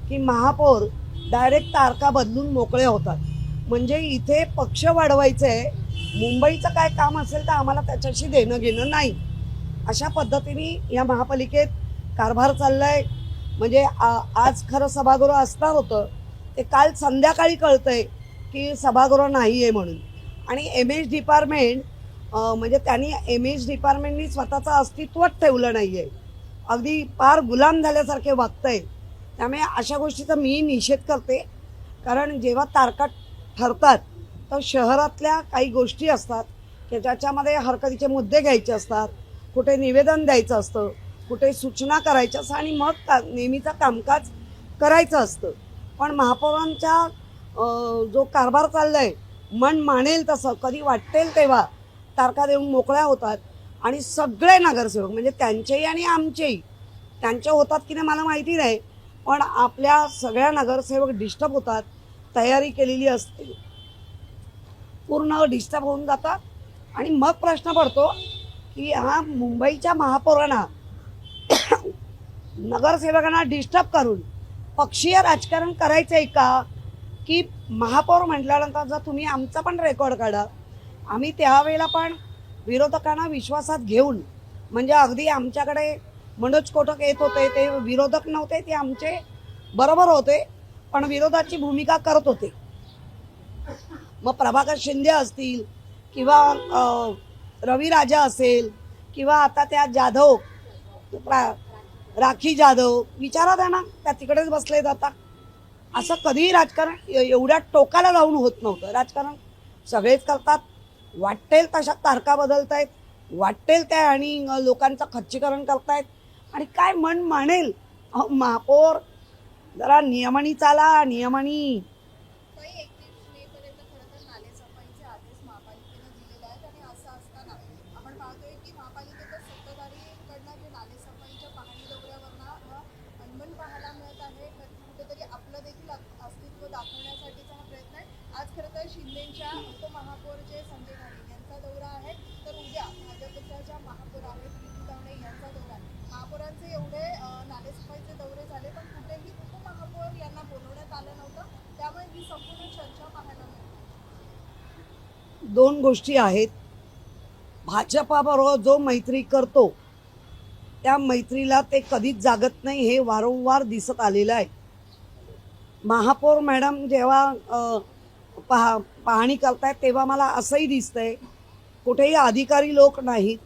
की महापौर डायरेक्ट तारखा बदलून मोकळे होतात. म्हणजे इथे पक्ष वाढवायचं आहे, मुंबईचं काय काम असेल तर आम्हाला त्याच्याशी देणं घेणं नाही, अशा पद्धतीने या महापालिकेत कारभार चाललाय. म्हणजे आज खरं सभागृह असणार होतं, ते काल संध्याकाळी कळतंय की सभागृह नाही आहे म्हणून. आणि एम एच डिपार्टमेंट म्हणजे त्यांनी एम एच डिपार्टमेंटनी स्वतःचं अस्तित्वच ठेवलं नाही आहे, अगदी फार गुलाम झाल्यासारखे वागतंय. त्यामुळे अशा गोष्टीचा मी निषेध करते. कारण जेव्हा तारखा ठरतात तर शहरातल्या काही गोष्टी असतात की ज्याच्यामध्ये हरकतीचे मुद्दे घ्यायचे असतात, कुठे निवेदन द्यायचं असतं, कुठे सूचना करायच्या असतात आणि मग नेहमीचं कामकाज करायचं असतं. पण महापौरांचा जो कारभार चाललाय, मन मानेल तसं कधी वाटेल तेव्हा तारखा देऊन मोकळ्या होतात. आणि सगळे नगरसेवक म्हणजे त्यांचेही आणि आमचेही, त्यांचे होतात की नाही मला माहिती नाही, पण आपल्या सगळ्या नगरसेवक डिस्टर्ब होतात. तयारी केलेली असते, पूर्ण डिस्टर्ब होऊन जातात. आणि मग प्रश्न पडतो की हा मुंबईच्या महापौरांना नगरसेवकांना डिस्टर्ब करून पक्षीय राजकारण करायचं आहे का? की महापौर म्हटल्यानंतर जर तुम्ही आमचा पण रेकॉर्ड काढा, आम्ही त्यावेळेला पण विरोधकांना विश्वासात घेऊन, म्हणजे अगदी आमच्याकडे मनोज कोटक येत होते, ते विरोधक नव्हते, ते आमचे बरोबर होते पण विरोधाची भूमिका करत होते. मग प्रभाकर शिंदे असतील किंवा रवी राजा असेल किंवा आता त्या जाधव राखी जाधव, विचारा त्यांना, त्या तिकडेच बसले जातात. असं कधीही राजकारण एवढ्या टोकाला जाऊन होत नव्हतं. राजकारण सगळेच करतात, वाटेल तशा तारखा बदलतायत, वाटेल त्या आणि लोकांचं खच्चीकरण करतायत. आणि काय मन मानेल. महापौर जरा नियमाने चाला, नियमाने. आज खरं तर शिंदेच्या उपमहापौर जे संजय गांधी यांचा दौरा आहे, तर उद्या भाजपच्या महापौर आहेत प्रीती तावणे यांचा दौरा आहे. महापौरांचे एवढे नालेसफाईचे दौरे झाले पण कुठेही उपमहापौर यांना बोलवण्यात आलं नव्हतं. त्यामुळे ही संपूर्ण चर्चा पाहायला मिळते. दोन गोष्टी आहेत. भाजपाबरोबर जो मैत्री करतो त्या मैत्रीला ते कधीच जागत नाही, हे वारंवार दिसत आलेलं आहे. महापौर मॅडम जेव्हा पाहणी करतायत तेव्हा मला असंही दिसतंय कुठेही अधिकारी लोक नाहीत,